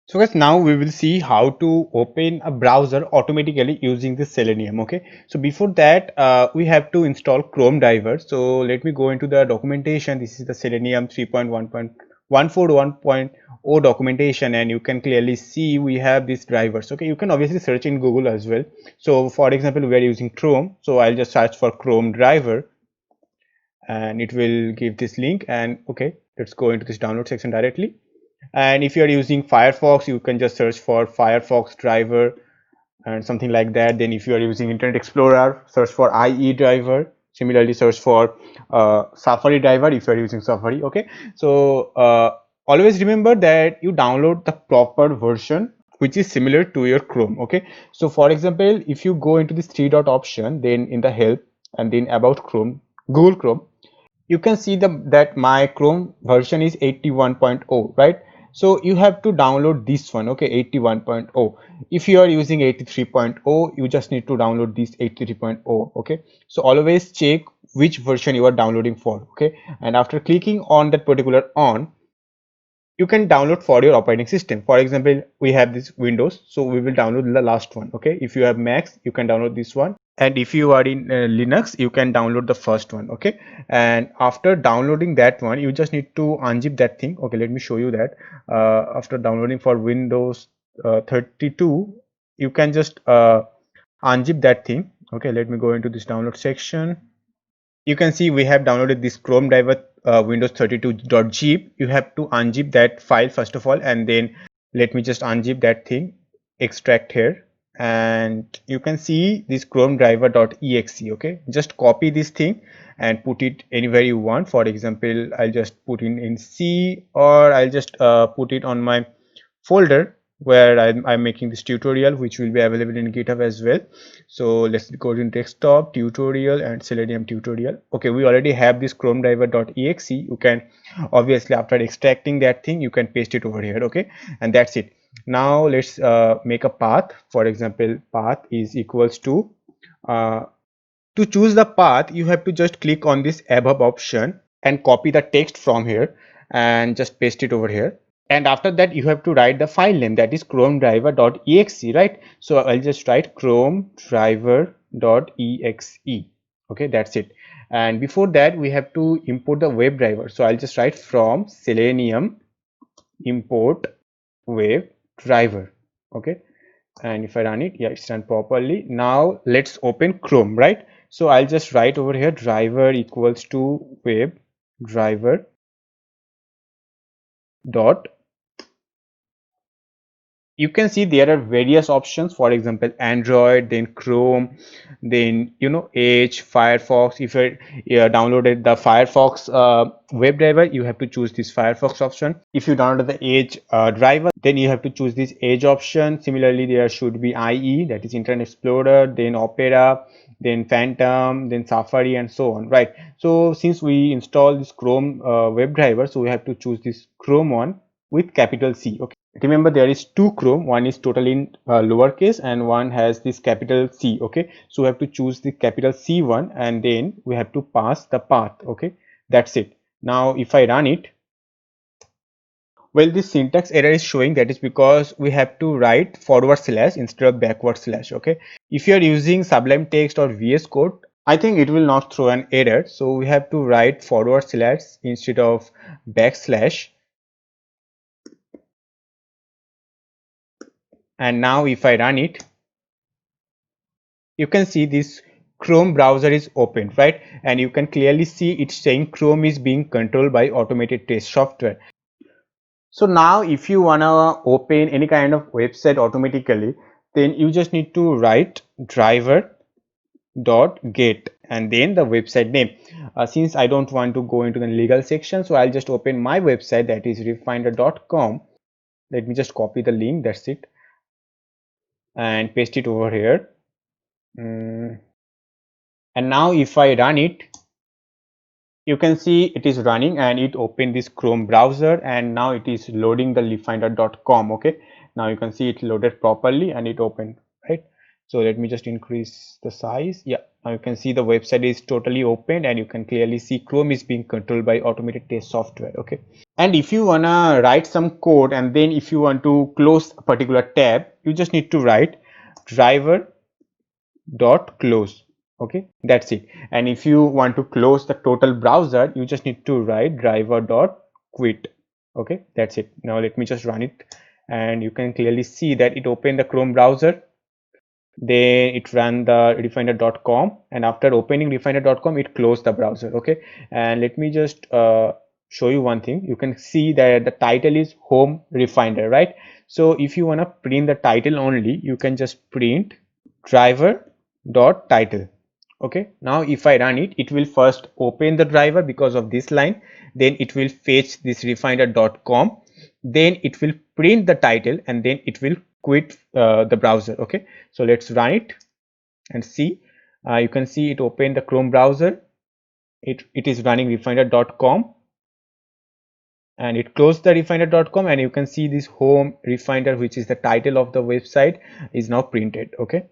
So guys, now we will see how to open a browser automatically using the Selenium. Okay, so before that we have to install Chrome driver. So let me go into the documentation. This is the Selenium 3.1.141.0 documentation, and you can clearly see we have these drivers. Okay, you can obviously search in Google as well. So for example, we are using Chrome, so I'll just search for Chrome driver and it will give this link. And okay, let's go into this download section directly. And if you are using Firefox, you can just search for Firefox driver and something like that. Then if you are using Internet Explorer, search for IE driver. Similarly, search for Safari driver if you are using Safari. Okay, so always remember that you download the proper version which is similar to your Chrome. Okay, so for example, if you go into this three dot option, then in the help and then about Chrome, Google Chrome, you can see that my Chrome version is 81.0, right? So you have to download this one, okay, 81.0. If you are using 83.0, you just need to download this 83.0. Okay, so always check which version you are downloading for. Okay, and after clicking on that particular on, you can download for your operating system. For example, we have this Windows, so we will download the last one. Okay, if you have Macs, you can download this one, and if you are in Linux, you can download the first one. Okay, and after downloading that one, you just need to unzip that thing. Okay, let me show you that. After downloading for Windows 32, you can just unzip that thing. Okay, let me go into this download section. You can see we have downloaded this Chrome driver, Windows 32.zip. You have to unzip that file first of all, and then let me just unzip that thing, extract here, and you can see this Chrome driver.exe. Okay, just copy this thing and put it anywhere you want. For example, I'll just put in C, or I'll just put it on my folder where I'm making this tutorial, which will be available in GitHub as well. So let's go to desktop, tutorial, and Selenium tutorial. Okay, we already have this Chrome driver.exe. You can obviously, after extracting that thing, you can paste it over here. Okay, and that's it. Now let's make a path. For example, path is equals to choose the path, you have to just click on this above option and copy the text from here and just paste it over here. And after that, you have to write the file name, that is chrome driver.exe, right? So I'll just write chrome driver.exe. Okay, that's it. And before that, we have to import the web driver. So I'll just write from Selenium import web driver. Okay, and if I run it, yeah, it's run properly. Now let's open Chrome, right? So I'll just write over here driver equals to web driver dot. You can see there are various options. For example, Android, then Chrome, then Edge, Firefox. If you downloaded the Firefox web driver, you have to choose this Firefox option. If you downloaded the Edge driver, then you have to choose this Edge option. Similarly, there should be IE, that is Internet Explorer, then Opera, then Phantom, then Safari, and so on, right? So since we install this Chrome web driver, so we have to choose this Chrome one with capital C. Okay, remember there is two Chrome, one is totally in lowercase and one has this capital C. Okay, so we have to choose the capital C one, and then we have to pass the path. Okay, that's it. Now if I run it, well, this syntax error is showing. That is because we have to write forward slash instead of backward slash. Okay, if you are using Sublime Text or VS Code, I think it will not throw an error. So we have to write forward slash instead of backslash. And now if I run it, you can see this Chrome browser is open, right? And you can clearly see it's saying Chrome is being controlled by automated test software. So now if you wanna open any kind of website automatically, then you just need to write driver.get and then the website name. Since I don't want to go into the legal section, so I'll just open my website, that is refinder.com. Let me just copy the link, that's it, and paste it over here. And now if I run it, you can see it is running and it opened this Chrome browser, and now it is loading the refinder.com. Okay, now you can see it loaded properly and it opened, right? So let me just increase the size. Yeah, now you can see the website is totally open, and you can clearly see Chrome is being controlled by automated test software. Okay. And if you wanna write some code, and then if you want to close a particular tab, you just need to write driver dot close. Okay, that's it. And if you want to close the total browser, you just need to write driver dot quit. Okay, that's it. Now let me just run it, and you can clearly see that it opened the Chrome browser, then it ran the refiner.com, and after opening refiner.com it closed the browser. Okay, and let me just show you one thing. You can see that the title is home refiner, right? So if you want to print the title only, you can just print driver dot title. Okay, now if I run it, it will first open the driver because of this line, then it will fetch this refiner.com, then it will print the title, and then it will quit the browser. Okay, so let's run it and see. You can see it opened the Chrome browser, it is running refiner.com, and it closed the refiner.com, and you can see this home refiner, which is the title of the website, is now printed. Okay,